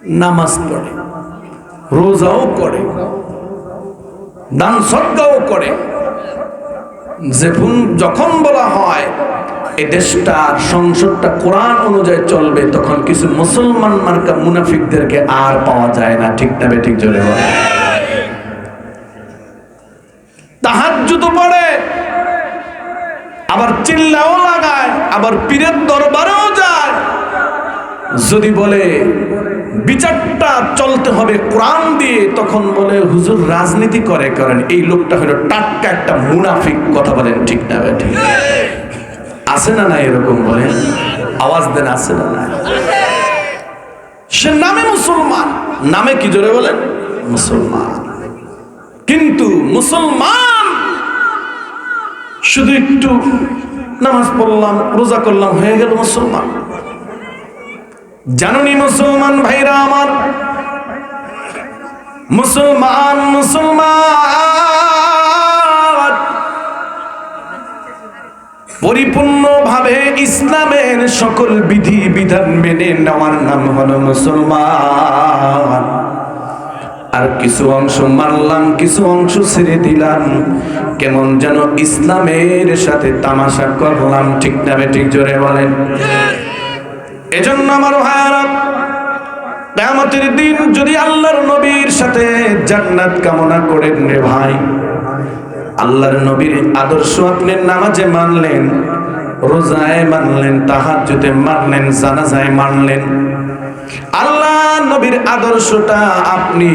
নামাজ পড়ে, রোজাও করে, দান সদকাও করে। যখন বলা হয় এই দেশটার সংসদটা কোরআন অনুযায়ী চলবে, তখন কিছু মুসলমান মার্কা মুনাফিকদেরকে আর পাওয়া যায় না। ঠিক না ঠিক জোরে বলে। তাহাজ্জুদ পড়ে, আবার চিল্লাও লাগায়, আবার পীরের দরবারেও যায়। যদি বলে বিচারটা চলতে হবে কোরআন দিয়ে, তখন বলে হুজুর রাজনীতি করেন। এই লোকটা হলো টাটকা একটা মুনাফিক। কথা বলেন ঠিক না ঠিক? আছে না না এরকম বলেন? আওয়াজ দেন, আছে না না? সে নামে মুসলমান, নামে কি জোরে বলেন? মুসলমান। কিন্তু মুসলমান শুধু একটু নামাজ পড়লাম, রোজা করলাম, হয়ে গেল মুসলমান। জানুনি মুসলমান ভাইরা আমার, মুসলমান পরিপূর্ণভাবে ইসলামের সকল বিধি বিধান মেনে নেওয়ার নাম হলো মুসলমান। আর কিছু অংশ মানলাম, কিছু অংশ ছেড়ে দিলাম, কেমন যেন ইসলামের সাথে তামাশা করলাম। ঠিক না ঠিক জোরে বলেন? এজন্য আমার ভাইরা, কিয়ামতের দিন যদি আল্লাহর নবীর সাথে জান্নাত কামনা করেন রে ভাই, আল্লাহর নবীর আদর্শ আপনি নামাজে মানলেন, রোজায় মানলেন, তাহাজ্জুদে মানলেন, জানাজায় মানলেন, আল্লাহ নবীর আদর্শটা আপনি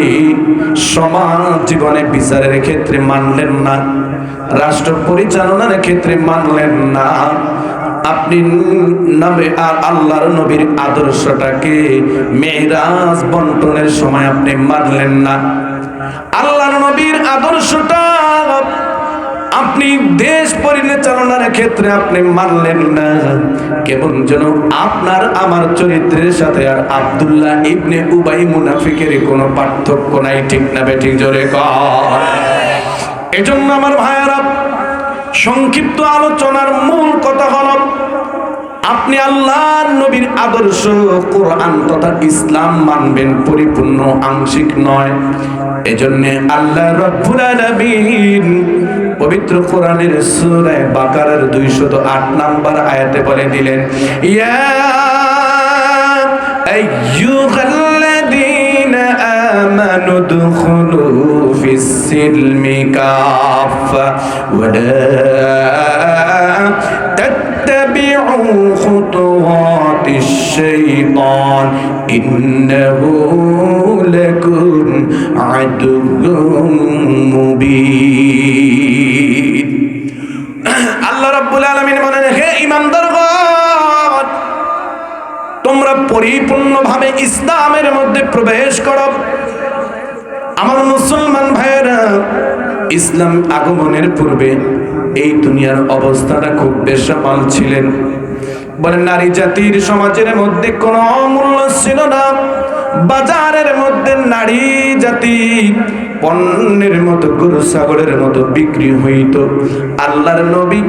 সমাজ জীবনে বিচারের ক্ষেত্রে মানলেন না, রাষ্ট্র পরিচালনার ক্ষেত্রে মানলেন না, আপনি নবী আর আল্লাহর নবীর আদর্শটাকে মেরাজ বন্টনের সময় আপনি মানলেন না, আল্লাহর নবীর আদর্শটা আপনি দেশ পরিচালনার ক্ষেত্রে আপনি মানলেন না, কেমন যেন আপনার আমার চরিত্রের সাথে আর আব্দুল্লাহ ইবনে উবাই মুনাফিকের কোনো পার্থক্য নাই। ঠিক না ঠিক জোরে কর? এজন্য আমার ভাইয়েরা, সংক্ষিপ্ত আলোচনার মূল কথা হলো, আপনি আল্লাহর নবীর আদর্শ কোরআন তথা ইসলাম মানবেন, পরিপূর্ণ আংশিক নয়। এজন্য আল্লাহ রাব্বুল আলামিন পবিত্র কোরআনের সূরা বাকারার 208 নম্বর আয়াতে বলে দিলেন, ইয়া আইয়ুহাল্লাযীনা আমানু দুখুলু ফিস-সিলমি কাফা ওয়া লা তাত্তাবিউ খুতুওয়াতিশ শাইতান ইন্নাহু লাকুম আদুউম মুবিন। আল্লাহ রাব্বুল আলামিন বলেন, হে ঈমানদারগণ, তোমরা পরিপূর্ণভাবে ইসলামের মধ্যে প্রবেশ করো। আমার মুসলমান ভাইয়েরা, ইসলাম আগমনের পূর্বে এই দুনিয়ার অবস্থাটা খুব বেসামাল ছিলেন। বলেন, নারী জাতির সমাজের মধ্যে কোনো অমূল্য ছিল না। বাজারের মধ্যে নারী জাতি পণ্যের মতো, গরু ছাগলের মতো বিক্রি হইত। আল্লাহর নবী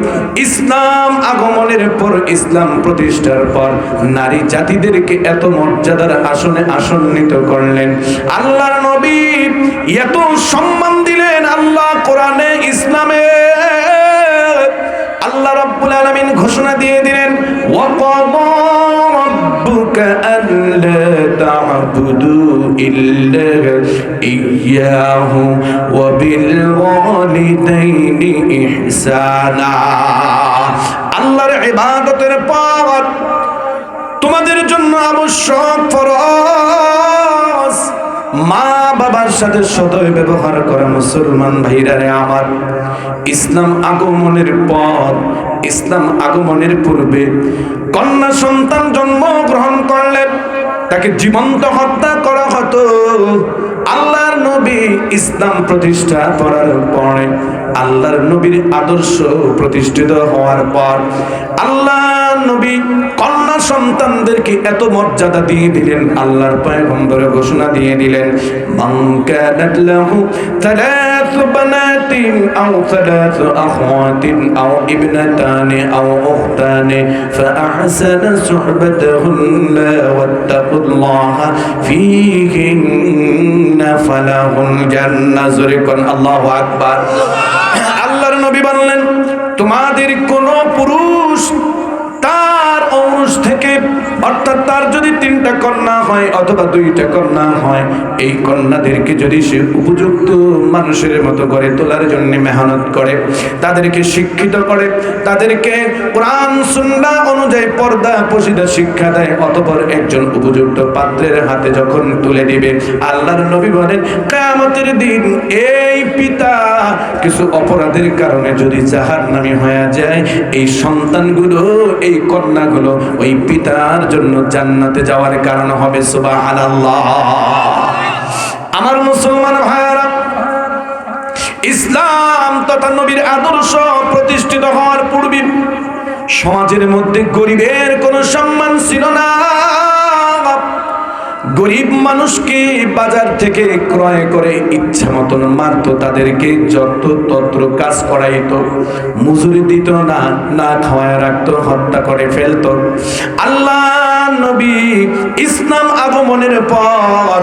ইসলাম আগমনের পর, ইসলাম প্রতিষ্ঠার পর নারী জাতিদেরকে এত মর্যাদার আসনে আসন্নিত করলেন। আল্লাহর নবী এত সম্মান দিলেন। আল্লাহ কোরআনে ইসলামে আল্লাহ রাব্বুল আলামিন ঘোষণা দিয়ে দিলেন, ওয়াকাদা রাব্বুকা আল্লা তা'বুদু ইল্লা ইয়্যাহু ওয়া বিল ওয়ালিদাইনি ইহসানা। আল্লাহর ইবাদতের পর তোমাদের জন্য আবশ্যক ফরজ মা বাবার সাথে সদয় ব্যবহার করা। মুসলমান ভাইরা রে আমার, ইসলাম আগমনের পর, ইসলাম আগমনের পূর্বে কন্যা সন্তান জন্মগ্রহণ করলে তাকে জীবন্ত হত্যা করা হতো। আল্লাহর নবী ইসলাম প্রতিষ্ঠা করার পরে, আল্লাহর নবীর আদর্শ প্রতিষ্ঠিত হওয়ার পর, আল্লাহর নবী কন্যা সন্তানদেরকে এত মর্যাদা দিয়ে দিলেন। আল্লাহর পয়গম্বর ঘোষণা দিয়ে দিলেন, মান কানাত লাহু 3 ثلاث بنات أو ثلاث أخوات أو ابنتان أو أختان فأحسن صحبتهن واتقوا الله فيهن فله الجنة زركن الله أكبر আল্লাহর নবী বললেন তোমাদের কোন পুরুষ তার ঔরস থেকে অর্থাৎ তার যদি 3টা কন্যা হয় অথবা 2টা কন্যা হয় এই কন্যাদেরকে যদি সে উপযুক্ত মানুষের মতো করে তোলার জন্য মেহনত করে তাদেরকে শিক্ষিত করে তাদেরকে কোরআন সুন্নাহ অনুযায়ী পর্দা পশিদা শিক্ষা দেয় অতঃপর একজন উপযুক্ত পাত্রের হাতে যখন তুলে দিবে আল্লাহর নবী বলেন কিয়ামতের দিন এই পিতা কিছু অপরাধের কারণে যদি জাহান্নামী হয়ে যায় এই সন্তানগুলো এই কন্যাগুলো ওই পিতার জন্য জান্নাতে যাওয়ার কারণ হবে সুবহানাল্লাহ আমার মুসলমান ভাইরা ইসলাম তথা নবীর আদর্শ প্রতিষ্ঠিত হওয়ার পূর্বে সমাজের মধ্যে গরিবের কোনো সম্মান ছিল না গরিব মানুষকে বাজার থেকে ক্রয় করে ইচ্ছা মতন মারতো তাদেরকে যত তত্র কাজ করাইতো মজুরি দিত না না খাওয়ায় রাখতো হত্যা করে ফেলতো আল্লাহ নবী ইসলাম আগমনের পর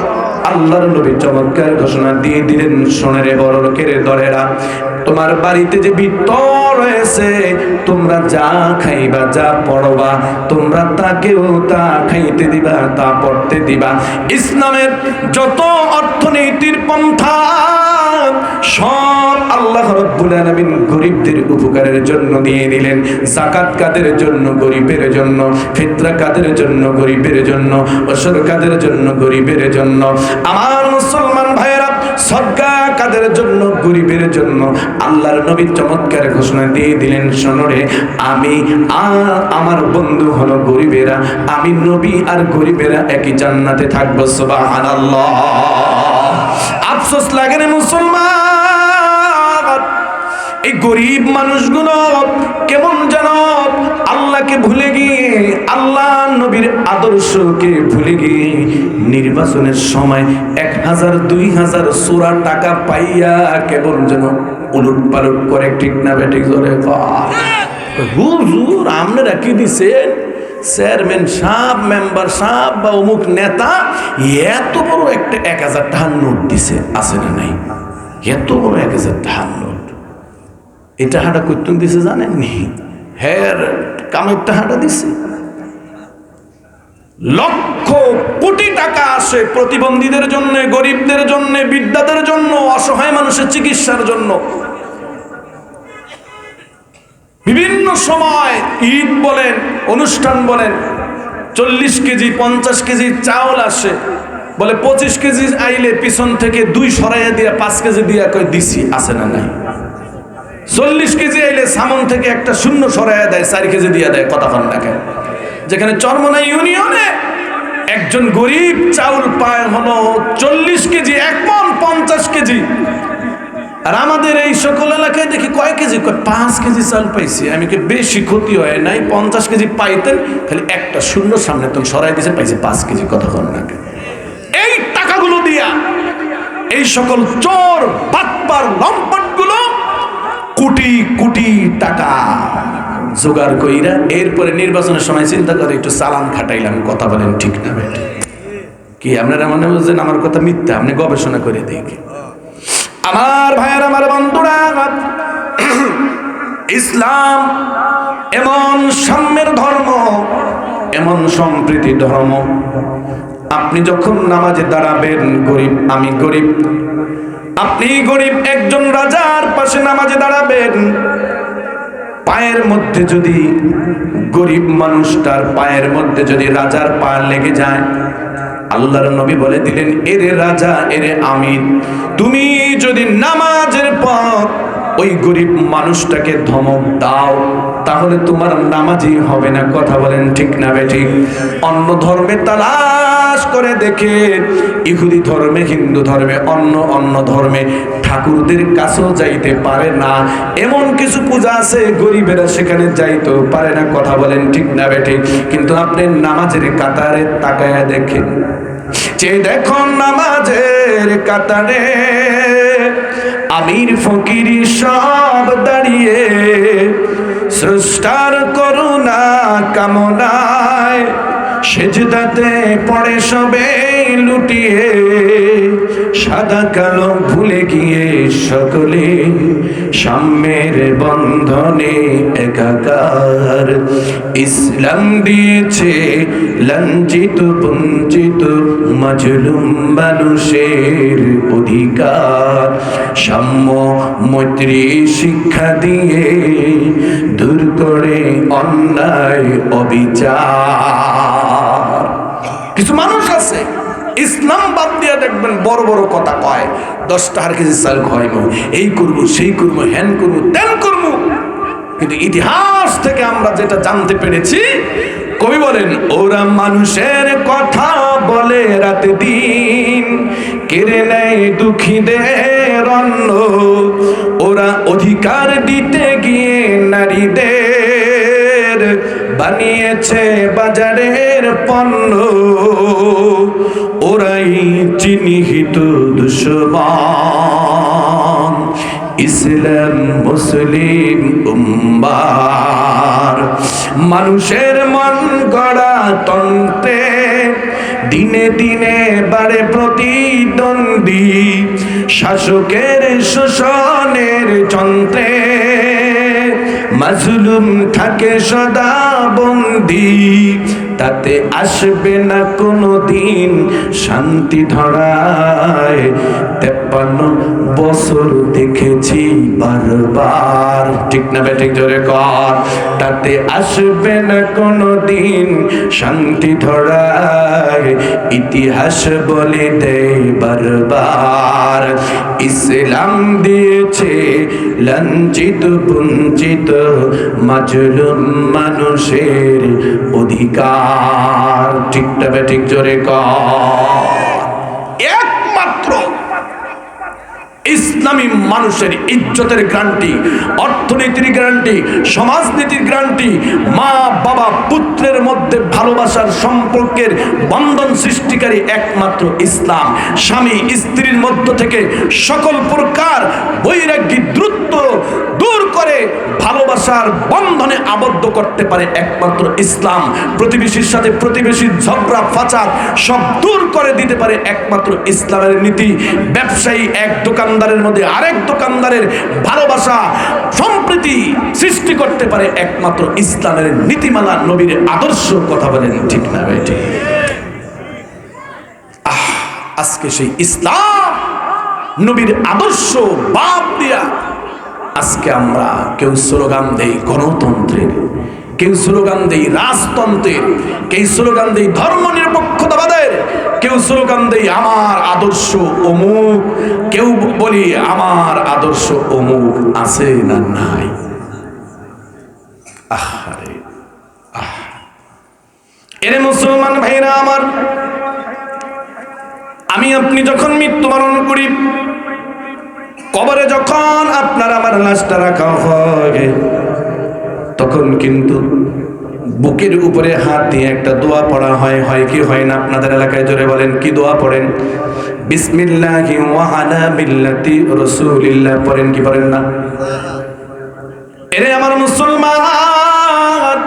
আল্লাহর নবী চমৎকার ঘোষণা দিয়ে দিলেন শোনে রে বড় লোকের দরেরা তোমার বাড়িতে যে বৃত্ত রয়েছে তোমরা যা খাইবা যা পড়বা তোমরা তাকেও তা খাইতে দিবা তা পড়তে দিবা ইসলামের যত অর্থনীতির পন্থা সব আল্লাহ রাব্বুল আলামিন গরিবদের উপকারের জন্য দিয়ে দিলেন যাকাত কাদের জন্য গরিবের জন্য ফিতরা কাদের জন্য গরিবের জন্য ওসর কাদের জন্য গরিবের জন্য আমার মুসলমান ভাইরা সদকা কাদের জন্য গরিবের জন্য আল্লাহর নবী চমৎকার ঘোষণা দিয়ে দিলেন শোনরে আমি আর আমার বন্ধু হলো গরিবেরা আমি নবী আর গরিবেরা একই জান্নাতে থাকবো সুবহানাল্লাহ আফসোস লাগে রে মুসলমান এই গরিব মানুষগুলো কেমন যেন আল্লাহকে ভুলে গিয়ে আল্লাহ নবীর আদর্শকে ভুলে গিয়ে নির্বাচনের সময় 1000 2000 সূরা টাকা পাইয়া কেমন যেন উলট পালট করে ঠিক না বেঠিক জোরে হুজুর আপনারা কি দিছেন চেয়ারম্যান সাহেব মেম্বার সাহেব বা অমুক নেতা এত বড় একটা 1000 টাকার নোট দিছে আছে না নাই এত বড় 1000 টাকার নোট এটা হাঁটা কইতুন দিছে জানেননি হের কামের টাকাটা দিছে লক্ষ কোটি টাকা আসে প্রতিবন্ধীদের জন্য গরিবদের জন্য বিদ্যাদের জন্য অসহায় মানুষের চিকিৎসার জন্য বিভিন্ন সময় ঈদ বলেন অনুষ্ঠান বলেন 40 কেজি 50 কেজি চাউল আসে বলে 25 কেজি আইলে পিছন থেকে 2 সরাইয়া দিয়া 5 কেজি দিয়া কই দিছি আছে না নাই 40 কেজি আইলে সামন থেকে একটা শূন্য সরাইয়া দেয় 4 কেজি দিয়া দেয় কথা কন না কেন যেখানে চরমনা ইউনিয়নে একজন গরিব চাউল পায় হলো 40 কেজি 1 মণ 50 কেজি আর আমাদের এই সকল এলাকায় দেখি কয় কেজি 5 কেজি চাল পাইছি আমি কি বেশি ক্ষতি হয় নাই 50 কেজি পাইতেন খালি একটা শূন্য সামনে তো সরাই দিয়েছে পাইছে 5 কেজি কথা কন না এই টাকাগুলো দিয়া এই সকল চোর বাটপার লম্পটগুলো কোটি কোটি টাকা জোগাড় কইরা এরপরে নির্বাচনের সময় চিন্তা করে একটু চালান খাটাইলাম কথা বলেন ঠিক না বেটা কি আপনারা মনে বুঝছেন আমার কথা মিথ্যা আপনি গবেষণা করে দেখি আমার ভাইয়ের আমার বন্ধুরা ইসলাম এমন সাম্যের ধর্ম এমন সম্প্রীতি ধর্ম আপনি যখন নামাজে দাঁড়াবেন গরিব আমি গরিব আপনি গরিব একজন রাজার পাশে নামাজে দাঁড়াবেন পায়ের মধ্যে যদি গরিব মানুষটার পায়ের মধ্যে যদি রাজার পা লেগে যায় আল্লাহর নবী বলে দিলেন এরে রাজা এরে আমিন তুমি যদি নামাজের পর ওই গরিব মানুষটাকে ধমক দাও তাহলে তোমার নামাজই হবে না কথা বলেন ঠিক না বেঠিক অন্য ধর্মে তালাশ করে দেখে ইহুদি ধর্মে হিন্দু ধর্মে অন্য ধর্মে ঠাকুরদের কাছেও যাইতে পারে না এমন কিছু পূজা আছে গরিবেরা সেখানে যাইতেও পারে না কথা বলেন ঠিক না বেঠিক কিন্তু আপনি নামাজের কাতারে তাকায়া দেখেন যে দেখুন নামাজের কাতারে আমির ফকির সব দাঁড়িয়ে স্রষ্টার করুণা কামনায় সেজদাতে পড়ে সবে লুটিয়ে সাদা কালো ভুলে গিয়ে সকলে সাম্যের বন্ধনে একাকার। ইসলাম দিয়েছে লাঞ্ছিত বঞ্চিত মাজলুম মানুষের অধিকার। সাম্য মৈত্রী শিক্ষা দিয়ে দূর করে অন্যায় অবিচার। কিছু মানুষ আছে ইসলাম বাদ দিয়ে দেখবেন বড় বড় কথা কয়, 10 টাকার কেজি চাল খাইব, এই করবো সেই করবো, হ্যান করবো তেন করবো। কিন্তু ইতিহাস থেকে আমরা যেটা জানতে পেরেছি, কবি বলেন ওরা মানুষের কথা বলে রাতে দিন, কেড়ে নেয় দুঃখীদের অন্ন। ওরা অধিকার দিতে গিয়ে নারীদের বানিয়েছে বাজারের পণ্য। ওরাই চিহ্নিত দুশমন ইসলাম মুসলিম উম্মার। মানুষের মন গড়া তন্ত্রে দিনে দিনে বাড়ে প্রতিদ্বন্দ্বী, শাসকের শোষণের যন্ত্রে মাজলুম থাকে সদা বন্দী। তাতে আসবে না কোনো দিন শান্তি ধরায়, 53 বছর দেখেছি বারবার। ঠিক না বেঠিক জোরে কর। তাতে আসবে না কোনো দিন শান্তি ধরায়, ইতিহাস বলে দেয় বারবার। ইসলাম দিয়েছে লাঞ্ছিত বঞ্চিত মাজলুম মানুষের অধিকার। ঠিক না বেঠিক জোরে কর। একমাত্র ইসলামী মানুষের ইজ্জতের গ্যারান্টি, অর্থনীতির গ্যারান্টি, সমাজনীতির গ্যারান্টি, মা বাবা পুত্রের মধ্যে ভালোবাসার সম্পর্কের বন্ধন সৃষ্টিকারী একমাত্র ইসলাম। স্বামী স্ত্রীর মধ্য থেকে সকল প্রকার বৈরাগ্য দ্রুত দূর করে ভালোবাসার বন্ধনে আবদ্ধ করতে পারে একমাত্র ইসলাম। প্রতিবেশীর সাথে প্রতিবেশীর ঝগড়া ফাসাদ সব দূর করে দিতে পারে একমাত্র ইসলামের নীতি। ব্যবসায়ী এক দোকানদারের মধ্যে আরেক দোকানদারের ভালোবাসা সম্প্রীতি সৃষ্টি করতে পারে একমাত্র ইসলামের নীতিমালা, নবীর আদর্শ। কথা বলেন ঠিক না বেঠিক? আজকে সেই ইসলাম নবীর আদর্শ বাদ দিয়া আজকে আমরা কেউ স্লোগান দেই গণতন্ত্রের, কেউ স্লোগান দেই রাজতন্ত্রের, কেউ স্লোগান দেই ধর্ম নিরপেক্ষতাবাদের, কেউ স্লোগান দেই আমার আদর্শ অমুক, কেউ বলি আমার আদর্শ অমুক আছে না নাই। আহারে আহ, এরে মুসলমান ভাইরা আমার, আমি আপনি যখন মৃত্যুবরণ করি, কবরে যখন আপনার আমার লাশটা রাখা হয়, তখন কিন্তু বুকের উপরে হাত দিয়ে একটা দোয়া পড়া হয়। হয় কি হয় না? আপনাদের এলাকায় জোরে বলেন, কি দোয়া পড়েন? বিসমিল্লাহি ওয়া আলা মিল্লাতি রাসূলিল্লাহ পড়েন কি পড়েন না? এরে আমার মুসলমান,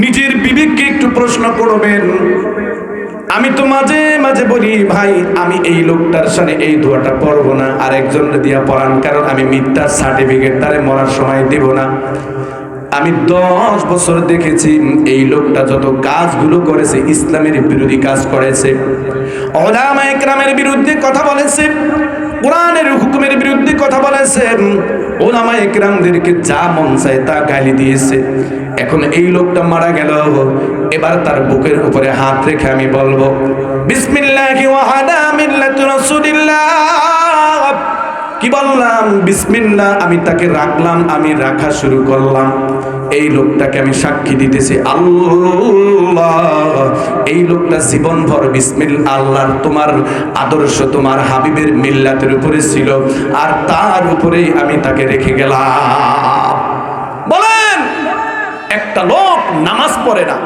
নিজের বিবেককে একটু প্রশ্ন করবেন। আমি তো মাঝে মাঝে বলি ভাই আমি এই লোকটার সামনে এই দোয়াটা পড়বো না, আর একজনের দিয়া পড়ান, কারণ আমি মিথ্যার সার্টিফিকেট তারে মরার সময় দেব না। আমি 10 বছর দেখেছি এই লোকটা যত কাজগুলো করেছে ইসলামের বিরোধী কাজ করেছে, উলামায়ে কেরামের বিরুদ্ধে কথা বলেছে, কোরআনের হুকুমের বিরুদ্ধে কথা বলেছে, উলামায়ে কেরামদেরকে যা মন চায় তা গালি দিয়েছে। এখন এই লোকটা মারা গেল, এবার তার বুকের উপরে হাত রেখে আমি বলবো বিসমিল্লাহি ওয়া আলা মিল্লাতি রাসূলিল্লাহ। কি বললাম? বিসমিল্লাহ। আমি তাকে রাখলাম, আমি রাখা শুরু করলাম। এই লোকটাকে আমি সাক্ষী দিতেছি আল্লাহ, এই লোকটা জীবনভর বিসমিল্লাহ আল্লাহর তোমার আদর্শ তোমার হাবিবের মিল্লাতের উপরে ছিল, আর তার উপরেই আমি তাকে রেখে গেলাম। বলেন, একটা লোক নামাজ পড়ে না,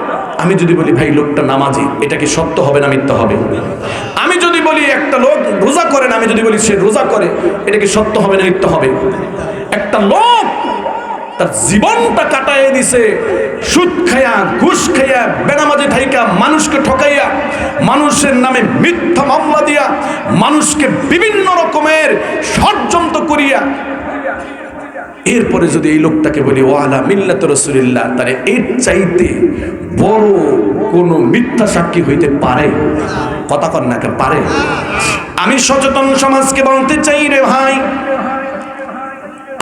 আমি যদি বলি ভাই লোকটা নামাজি, এটা কি সত্য হবে না মিথ্যা হবে? আমি যদি বলি একটা লোক রোজা করে না, আমি যদি বলি সে রোজা করে, এটা কি সত্য হবে না মিথ্যা হবে? একটা লোক তার জীবনটা কাটায় দিছে সুদ খাইয়া, ঘুষ খাইয়া, বেনামাজি থাইকা, মানুষকে ঠকাইয়া, মানুষের নামে মিথ্যা মামলা দিয়া, মানুষকে বিভিন্ন রকমের ষড়যন্ত্র করিয়া, এরপরে যদি এই লোকটাকে বলি ওয়ালা মিল্লাত রাসূলিল্লাহ, তারে এর চাইতে বড় কোন মিথ্যা সাক্ষী হইতে পারে? কথা কর না, পারে? আমি সচেতন সমাজকে বলতে চাই রে ভাই,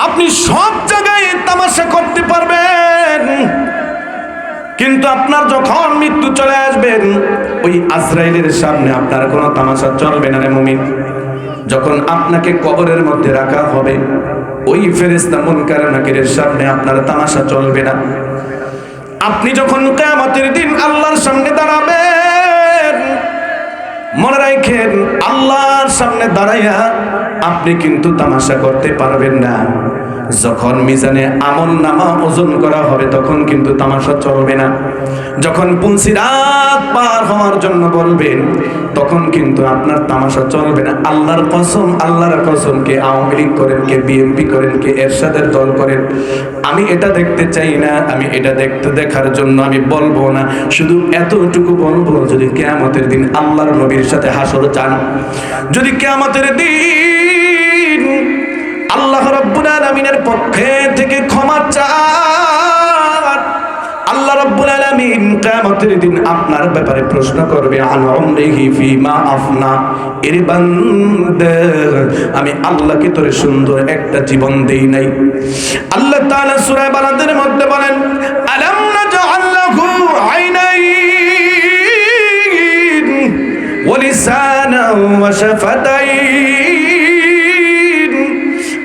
আপনি সব জায়গায় তামাশা করতে পারবেন, কিন্তু আপনার যখন মৃত্যু চলে আসবেন, ওই আজরাইলের সামনে আপনার কোনো তামাশা চলবে না রে মুমিন। যখন আপনাকে কবরের মধ্যে রাখা হবে, ওই ফেরেশতা মুনকার নাকিরের সামনে আপনার তামাশা চলবে না। আপনি যখন কিয়ামতের দিন আল্লাহর সামনে দাঁড়াবেন, মনে রাখেন আল্লাহর সামনে দাঁড়াইয়া আপনি কিন্তু তামাশা করতে পারবেন না। যখন মিজানে আমল নামা ওজন করা হবে, তখন কিন্তু তামাশা চলবে না। যখন পুলসিরাত পার হওয়ার জন্য বলবেন, তখন কিন্তু আপনার তামাশা চলবে না। আল্লাহর কসম, আল্লাহর কসম, কে আওয়ামী লীগ করেন, কে বিএনপি করেন, কে এরশাদের দল করেন, আমি এটা দেখতে চাই না, আমি এটা দেখার জন্য আমি বলবো না। শুধু এতটুকু বলবো, যদি কিয়ামতের দিন আল্লাহর নবীর সাথে হাসর চান, যদি কিয়ামতের দিন আল্লাহ রাব্বুল আলামিনের পক্ষে থেকে ক্ষমা চান, আল্লাহ রাব্বুল আলামিন কিয়ামতের দিন আপনার ব্যাপারে প্রশ্ন করবে, আন উমরিহি ফিমা আফনা, এর বান্দা আমি আল্লাহকে তোরে সুন্দর একটা জীবন দেই নাই। আল্লাহ তাআলা সূরা বালাদের মধ্যে বলেন, আলাম নাজআল লাহু আইনাইন ওয়া লিসানান ওয়া শাফাতাইন,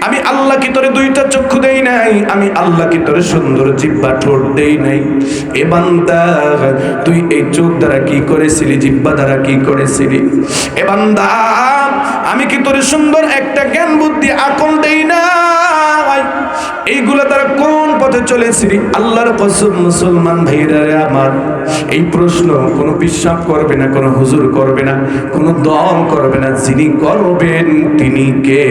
আমি আল্লাহ কি তোরে দুইটা চক্ষু দেই নাই, আমি আল্লাহ কি তোরে সুন্দর জিহ্বা ঠোঁট দেই নাই? এ বান্দা, তুই এই চোখ দ্বারা কি করেছিলি, জিহ্বা দ্বারা কি করেছিলি? এ বান্দা, আমি কি তোরে সুন্দর একটা জ্ঞান বুদ্ধি আকল দেই নাই? এইগুলা দ্বারা কোন পথে চলেছিলি? আল্লাহর কসম মুসলমান ভাইরা রে আমার, এই প্রশ্ন কোনো বিশ্বাস করবে না, কোনো হুজুর করবে না, কোনো দল করবে না, যিনি করবেন তিনি কে?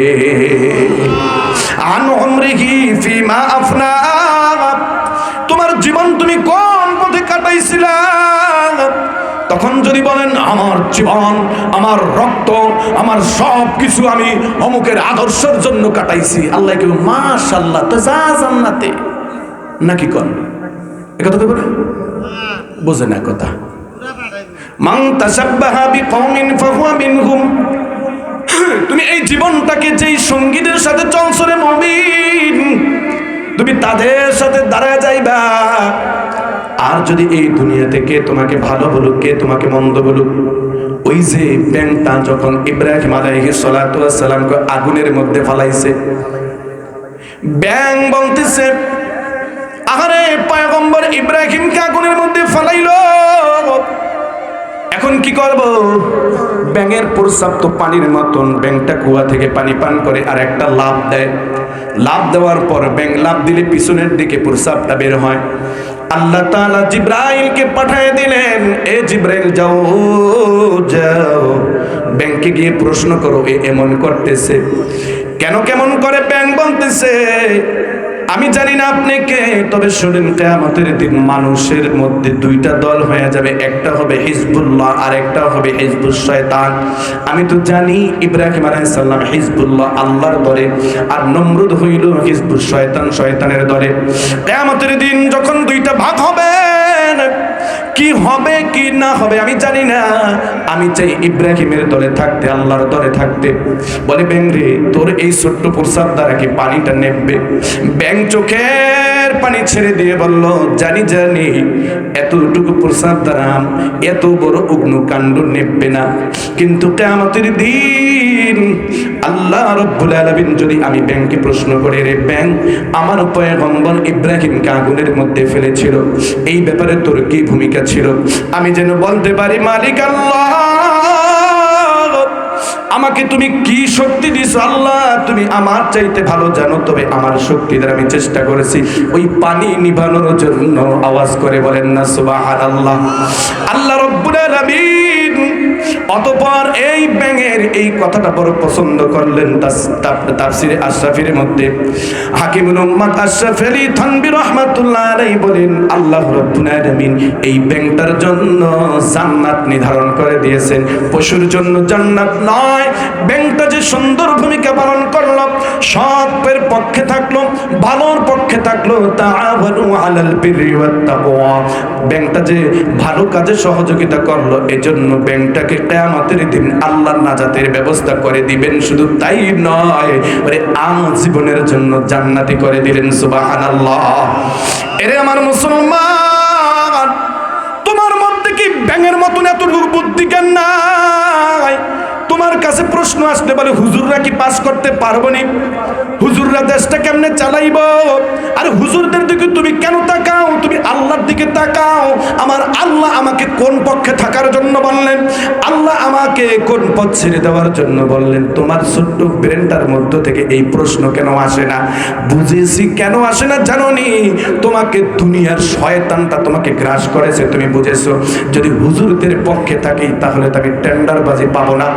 আন উমরিহি ফিমা আফনা, তোমার জীবন তুমি কোন পথে কাটাইছিলা? তখন যদি বলেন আমার জীবন, আমার রক্ত, আমার সব কিছু আমি অমুকের আদর্শের জন্য কাটাইছি, আল্লাহ কেউ মাশাআল্লাহ তো যা জান্নাতে, নাকি কোন একথা তো বলে বোঝে না কথা। মান তাশাব্বাহা বিকওমিন ফাহুয়া মিনহুম, তুমি এই জীবনটাকে যেই সঙ্গীদের সাথে চলছো রে মুমিন, তুমি তাদের সাথে দাঁড়ায় যাইবা। আর যদি এই দুনিয়া থেকে তোমাকে ভালো বলুক, কে তোমাকে মন্দ বলুক, ওই যে ব্যাংকটা যখন ইব্রাহিম আলাইহিস সালাতু ওয়াস সালামকে আগুনের মধ্যে ফালাইছে, ব্যাং বলতেছে, আরে পয়গম্বর ইব্রাহিমকে আগুনের মধ্যে ফালাইলো, এখন কি করব? ব্যাঙের প্রস্রাব তো পানির মতন, ব্যাংটা কুয়া থেকে পানি পান করে আর একটা লাফ দেয়, লাফ দেওয়ার পর ব্যাং লাফ দিলে পিছনের দিকে প্রস্রাবটা বের হয়। আল্লাহ তাআলা জিব্রাইলকে পাঠিয়ে দিলেন, এ জিব্রাইল যাও যাও ব্যাংকে গিয়ে প্রশ্ন করো এ এমন করতেছে কেন, কেমন করে? ব্যাং বলতেছে, আমি জানি না আপনি কে, তবে শুনেন কিয়ামতের দিন মানুষের মধ্যে দুইটা দল হয়ে যাবে, একটা হবে হিজবুল্লাহ আর একটা হবে হিজবুশ শয়তান। আমি তো জানি ইব্রাহিম আলাইহিস সালাম হিজবুল্লাহ আল্লাহর দলে, আর নমরুদ হইল হিজবুশ শয়তান শয়তানের দলে। কিয়ামতের দিন যখন দুইটা ভাগ হবে, কি হবে কি না হবে আমি জানি না, আমি চাই ইব্রাহিমের দলে থাকতে, আল্লাহর দলে থাকতে। বলে ব্যাং রে, তোর এই ছোট্ট প্রস্রাব দ্বারা কি পানিটা নেবে? ব্যাং চোখের পানি ছেড়ে দিয়ে বলল, জানি জানি এতটুকু প্রস্রাব দ্বারা এত বড় অগ্নিকাণ্ড নেবে না, কিন্তু কিয়ামতের দিন আল্লাহ রাব্বুল আলামিন যদি আমি ব্যাংকে প্রশ্ন করে, রে ব্যাং, আমার পয়গম্বর ইব্রাহিমকে আগুনের মধ্যে ফেলেছিল, এই ব্যাপারে তোর কি ভূমিকা ছিল? আমি যেন বলতে পারি, মালিক আল্লাহ, আমাকে তুমি কি শক্তি দিছো আল্লাহ, তুমি আমার চাইতে ভালো জানো, তবে আমার শক্তি দ্বারা আমি চেষ্টা করেছি ওই পানি নিভানোর জন্য। আওয়াজ করে বলেন না সুবহানাল্লাহ। আল্লাহ রাব্বুল আলামিন অতঃপর এই ব্যাঙে এই কথাটা বড় পছন্দ করলেন। তাফসিরে আশরাফির মধ্যে হাকিমুল উম্মাত আশরাফ আলী থানভী রাহমাতুল্লাহ আলাইহি বলেন, আল্লাহ রাব্বুল আলামিন এই ব্যাংকটার জন্য জান্নাত নির্ধারণ করে দিয়েছেন। পশুর জন্য জান্নাত নয়, ব্যাংকটা যে সুন্দর ভূমিকা পালন করলো, সৎের পক্ষে থাকলো, ভালোর পক্ষে থাকলো, তাআওয়ানু আলাল বিররি ওয়াত তাকওয়া, ব্যাংকটা যে ভালো কাজে সহযোগিতা করলো, এজন্য ব্যাংকটাকে কিয়ামতের দিন আল্লাহর নাজাতের ব্যবস্থা করে দিবেন। শুধু তাই নয়, ওরে আজীবনের জন্য জান্নাতি করে দিলেন। সুবহানাল্লাহ। এরে আমার মুসলমান, তোমার মধ্যে কি ব্যাঙের মতন এতটুকু বুদ্ধি জ্ঞান নাই? তোমার কাছে প্রশ্ন আসলে বলে, হুজুররা কি পাস করতে পারবো নি? হুজুররা দেশটা কেমনে চালাইব? আর হুজুরদের দিকে তুমি কেন তাকাও? তুমি আল্লাহর দিকে তাকাও। আমার আল্লাহ আমাকে কোন পক্ষে থাকার জন্য বললেন? আল্লাহ আমাকে কোন পথ ছেড়ে দেওয়ার জন্য বললেন? তোমার ছোট্ট ব্রেনটার মধ্য থেকে এই প্রশ্ন কেন আসে না? বুঝেছি কেন আসে না জানো নি? তোমাকে দুনিয়ার শয়তানটা তোমাকে গ্রাস করেছে, তুমি বুঝেছো। যদি হুজুরদের পক্ষে থাকি তাহলে তাকে টেন্ডারবাজি পাবো না,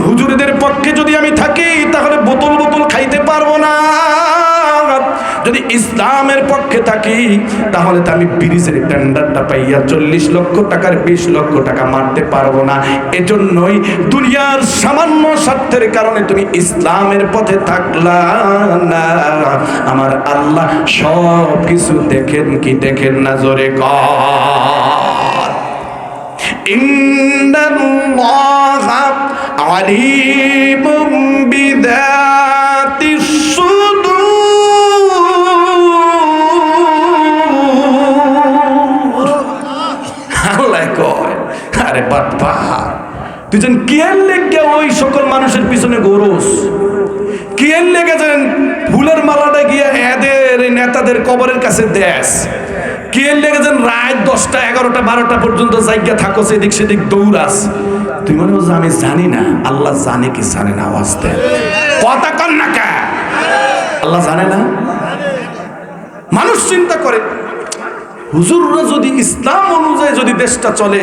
হুজুরদের পক্ষে যদি আমি থাকি তাহলে বোতল বোতল খাইতে পারবো না, যদি ইসলামের পক্ষে থাকি তাহলে তো আমি ব্রিজের টেন্ডারটা পাইয়া 40 লক্ষ টাকার 20 লক্ষ টাকা মারতে পারবো না। এজন্যই দুনিয়ার সামান্য স্বার্থের কারণে তুমি ইসলামের পথে থাকলা না। আমার আল্লাহ সব কিছু দেখেন কি দেখেন না? জোরে কর। ইন্নাল্লাহা আলিমুম বিযাতিস সুদূর। আল্লাহ কয়, আরে বাবা তুই যেন কিয়ের লেগে ওই সকল মানুষের পিছনে ঘোরস, কিয়ের লেগে যেন ফুলের মালাটা গিয়ে এদের নেতাদের কবরের কাছে দেশ, কিয়ের লেগে যেন রাত 10টা 11টা 12টা পর্যন্ত জায়গা থাকো, সেদিক সেদিক দৌড়াস। তুই মনে বলছো আমি জানি না? আল্লাহ জানে কি জানে না? আওয়াজ দেয়, কথা কন না কে? আল্লাহ জানে না? মানুষ চিন্তা করে হুজুররা যদি ইসলাম অনুযায়ী যদি দেশটা চলে,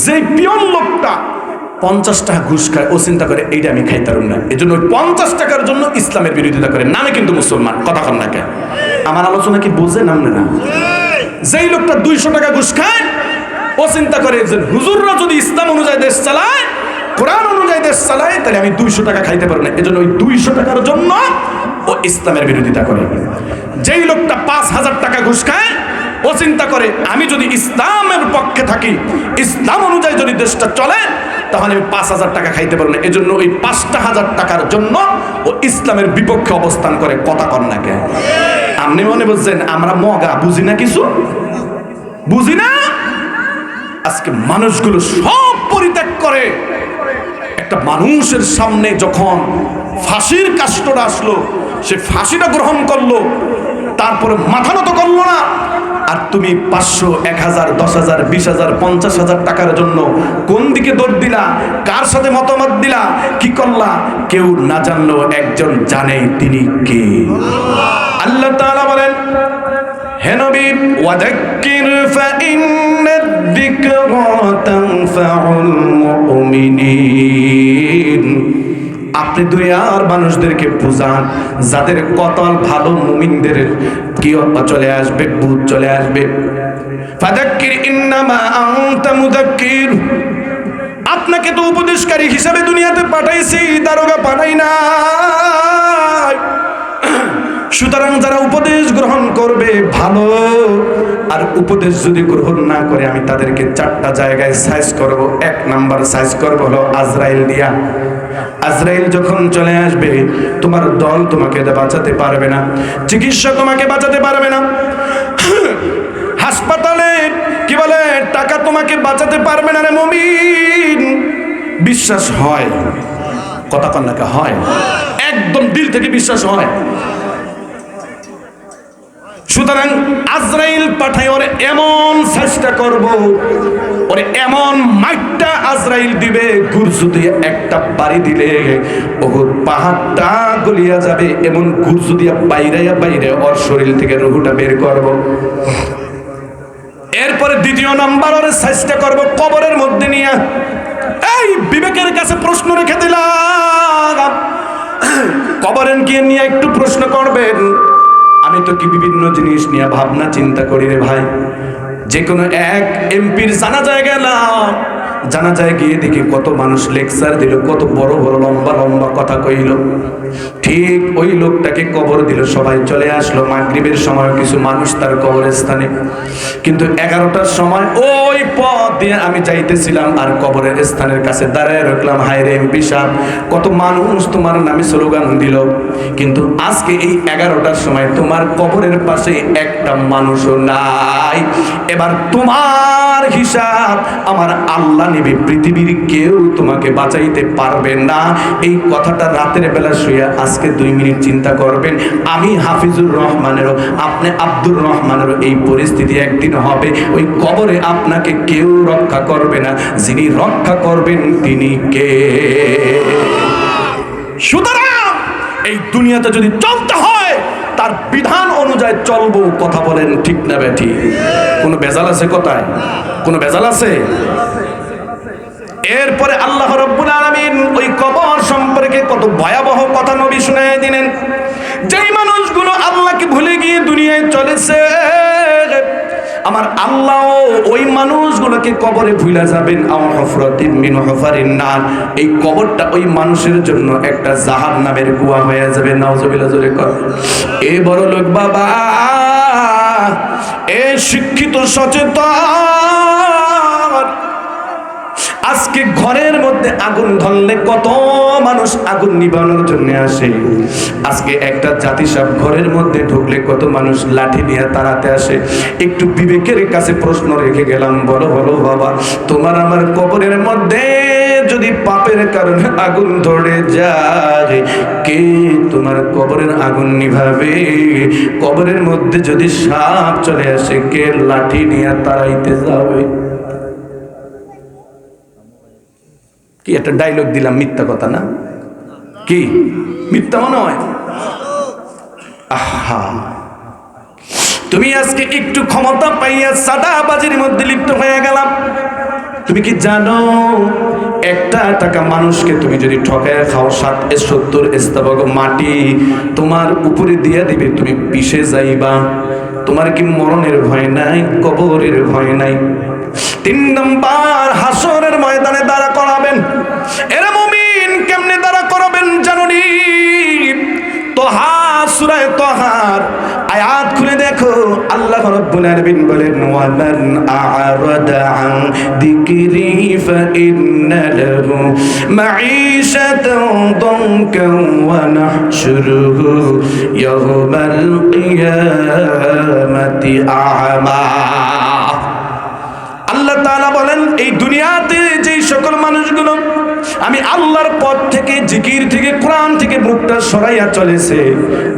যে পিয়ন লোকটা 50 টাকা ঘুষ খায় ও চিন্তা করে এইটা আমি খাইতারুম না, এই জন্য ওই 50 টাকার জন্য ইসলামের বিরোধিতা করে, নামে কিন্তু মুসলমান। কথা কন না কে? আমার আলোচনা কি বোঝে নামনে না? যেই লোকটা 200 টাকা ঘুষ খায় ও চিন্তা করে যে হুজুররা যদি ইসলাম অনুযায়ী দেশ চালায়, কোরআন অনুযায়ী দেশ চালায়, তাহলে আমি 200 টাকা খাইতে পারবো না, এজন্য ওই 200 টাকার জন্য ও ইসলামের বিরোধিতা করে। যেই লোকটা 5000 টাকা ঘুষ খায় ও চিন্তা করে আমি যদি ইসলামের পক্ষে থাকি, ইসলাম অনুযায়ী যদি দেশটা চলে, তাহলে আমি 5000 টাকা খাইতে পারবো না, এজন্য ওই 5000 টাকার জন্য ও ইসলামের বিপক্ষে অবস্থান করে। কথা কন না কে? আপনি মনে বলছেন আমরা মগা, বুঝি না কিছু, বুঝি না? আজকে মানুষগুলো সব পরিত্যাগ করে একটা মানুষের সামনে যখন ফাঁসির কাষ্ঠটা আসলো, সে ফাঁসিটা গ্রহণ করলো, তারপরে মাথা নত করলো না। আর তুমি 500, 1000, 10,000, 20,000, 50,000 টাকার জন্য কোন দিকে দৌড় দিলা? কার সাথে মতামত দিলা? কি করলা? কেউ না জানলো একজন জানে, তিনি কে? আল্লাহ তাআলা বলেন, হে নবী, ওয়াযাক্কির ফাইন্নাদ যিকরা তানফাউল মুমিনিন, আপনি দুনিয়ার মানুষদেরকে বুঝান, যাদের কতল ভালো মুমিনদের কি চলে আসবে, বুঝ চলে আসবে। ফাযাক্কির ইন্নামা আনতা মুযাক্কির, আপনাকে তো উপদেশকারী হিসেবে দুনিয়াতে পাঠাইছি, দারোগা পাঠাই না। সুতরাং যারা উপদেশ গ্রহণ করবে ভালো, আর উপদেশ যদি গ্রহণ না করে আমি তাদেরকে 4টা জায়গায় সাইজ করব। 1 নাম্বার সাইজ করব হলো আজরাইল দিয়া। আজরাইল যখন চলে আসবে, তোমার দল তোমাকে বাঁচাতে পারবে না, চিকিৎসা তোমাকে বাঁচাতে পারবে না, হাসপাতালে কি বলে টাকা তোমাকে বাঁচাতে পারবে না রে মুমিন। বিশ্বাস হয়? কথা কন না কে? হয়, একদম দিল থেকে বিশ্বাস হয়। সুতরাং আজরাইল পাঠাই ওরে এমন চেষ্টা করব, ওরে এমন মাইটটা আজরাইল দিবে, গুরজু দিয়ে একটা বাড়ি দিলে ওহুদ পাহাড়টা গলিয়া যাবে, এমন গুরজু দিয়ে বাইরে ওর শরীর থেকে রুহুটা বের করব। এরপরে 2 নাম্বার ওরে চেষ্টা করব কবরের মধ্যে নিয়ে। এই বিবেকের কাছে প্রশ্ন রেখে দিলাম, আমাকে নিয়ে একটু প্রশ্ন করবেন। আমি তো কি বিভিন্ন জিনিস নিয়ে ভাবনা চিন্তা করি রে ভাই। যে কোনো এক এমপির জানাজায় গেলাম, জানাজায় গিয়ে দেখি কত মানুষ লেকচার দিল, কত বড় বড় লম্বা লম্বা কথা কইল। ঠিক ওই লোকটাকে কবর দিল, সবাই চলে আসলো। মাগরিবের সময় কিছু মানুষ তার কবরস্থানে, কিন্তু 11টার সময় ওই পথ দিয়ে আমি যাইতেছিলাম আর কবরের স্থানের কাছে দাঁড়ায় রাখলাম। হায় রে এমপি সাহেব, কত মানুষ তোমার নামে স্লোগান দিল, কিন্তু আজকে এই 11টার সময় তোমার কবরের পাশে একটা মানুষও নাই। এবার তোমার হিসাব আমার আল্লাহ নেবে, পৃথিবীর কেউ তোমাকে বাঁচাইতে পারবে না। এই কথাটা রাতের বেলা শুয়ে আজকে 2 মিনিট চিন্তা করবেন। আমি হাফিজুর রহমানেরও, আপনি আব্দুর রহমানেরও এই পরিস্থিতি একদিন হবে। ওই কবরে আপনাকে কেউ রক্ষা করবে না, যিনি রক্ষা করবেন তিনি কে? সুতরাং এই দুনিয়াতে যদি চলতে হয় তার বিধান অনুযায়ী চলবো। কথা বলেন ঠিক না বেঠি? কোনো ভেজাল আছে কথায়? কোনো ভেজাল আছে? এরপরে আল্লাহ রাব্বুল আলামিন ওই কবর সম্পর্কে কত ভয়াবহ কথা নবী শুনায় দিলেন। যেই মানুষগুলো আল্লাহকে ভুলে গিয়ে দুনিয়ায় চলেছে, আমার আল্লাহ ওই মানুষগুলোকে কবরে ভুলে যাবেন। এই কবরটা ওই মানুষের জন্য একটা জাহান্নামের কুয়া হয়ে যাবে। নাউজুবিল্লাহ জোরে কর। এ বড় লোক বাবা, এ শিক্ষিত সচেতন, আজকে ঘরের মধ্যে আগুন ধরলে কত মানুষ আগুন নিভানোর জন্য আসে। আজকে একটা জাতিসব ঘরের মধ্যে ঢুকলে কত মানুষ লাঠি নিয়ে তাড়াতে আসে। একটু বিবেকের কাছে প্রশ্ন রেখে গেলাম, বলো বলো বাবা, তোমার আমার কবরের মধ্যে যদি পাপের কারণে আগুন ধরে যায়, কে তোমার কবরের আগুন নিভাবে? কবরের মধ্যে যদি সাপ চলে আসে, কে লাঠি নিয়ে তাড়াইতে যাবে? কি একটা ডায়লগ দিলাম, মিথ্যা কথা না? কি মিথ্যা মনে হয়? আহা, তুমি আজকে একটু ক্ষমতা পাইয়া সাদাবাজির মধ্যে লিপ্ত হয়ে গেলাম। তুমি কি জানো, একটা টাকা মানুষকে তুমি যদি ঠকায় খাও, 70 স্তবক মাটি তোমার উপরে দিয়ে দিবে, তুমি পিষে যাইবা। তোমার কি মরণের ভয় নাই? কবরের ভয় নাই? 3 নম্বর হাসরের ময়দানে দাঁড়া করাবেন। এরা মুমিন কেমনে দাঁড়া করাবেন জানুনি? তোহা, সূরা তোহার আয়াত খুলে দেখো, আল্লাহ রাব্বুল আলামিন বলেন, ওয়ামান আ'রাদা আন যিকরি ফাইন্না লাহু মাঈশাতান দানকান ওয়া নাহশুরুহু ইয়াওমাল কিয়ামাতি আ'মা। আল্লাহ তাআলা বলেন, এই দুনিয়াতে যেই সকল মানুষগুলো আমি আল্লাহর পথ থেকে, জিকির থেকে, কোরআন থেকে মুখটা সরাইয়া চলেছে,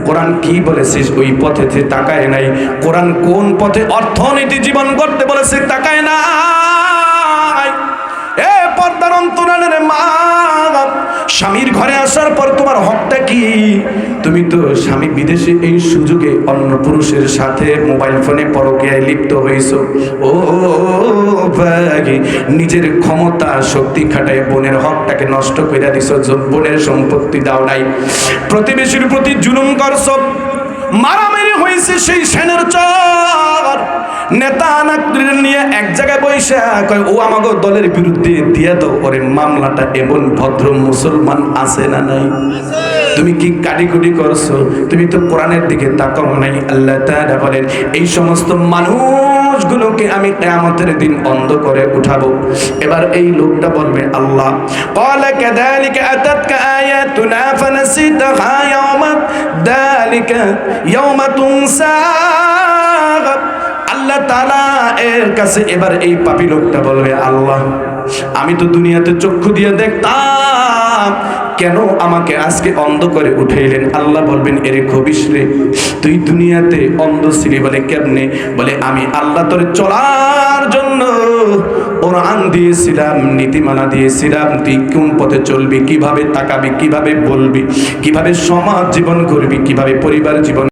কোরআন কি বলেছে ওই পথে তাকায় নাই। কোরআন কোন পথে অর্থনীতি জীবন করতে বলেছে তাকায় নাই। এ পর্দার অন্তরালের মা, স্বামীর ঘরে আসার পর তোমার হকটা কি? তুমি তো স্বামী বিদেশে এই সুযোগে অন্য পুরুষের সাথে মোবাইল ফোনে পরকীয়ায় লিপ্ত হয়েছো। ও ভাই, নিজের ক্ষমতা শক্তি খাটায় বোনের হকটাকে নষ্ট করে দিছো, বোনের সম্পত্তি দাও নাই, প্রতিবেশীর প্রতি জুলুম করছো, মারামারি হয়েছে সেই সেনের চর। নেতা নাকরির নিয়ে এক জায়গায় বৈশা কয়, ও আমাকে দলের বিরুদ্ধে দিয়ে দাও ওরে মামলাটা। এমন ভদ্র মুসলমান আছে না নাই? তুমি কি কাটিকুটি করছো? তুমি তো কোরআনের দিকে তাকাও নাই। আল্লাহ তাআলা বলেন, এই সমস্ত মানুষগুলোকে আমি কিয়ামতের দিন অন্ধ করে উঠাবো। এবার এই লোকটা বলবে, আল্লাহ ক্বালা কাযালিকা আতাতকা আয়াতুনা ফানাসিতাহা ইয়াওমা যালিকা ইয়াওমা তুনসা। আল্লাহ তাআলা এর কাছে এবার এই পাপী লোকটা বলবে, আল্লাহ আমি তো দুনিয়াতে চক্ষু দিয়ে দেখতাম, কেন আমাকে আজকে অন্ধ করে উঠাইলেন? আল্লাহ বলবেন, এরে খবিস রে, তুই দুনিয়াতে অন্ধ ছিলি বলে কেমনে? বলে আমি আল্লাহ তোরে চলার জন্য কোরআন দিয়েছিলাম, নীতিমালা দিয়েছিলাম, তুই কোন পথে চলবি, কিভাবে তাকাবি, কিভাবে বলবি, কিভাবে সমাজ জীবন করবি, কিভাবে পরিবার জীবন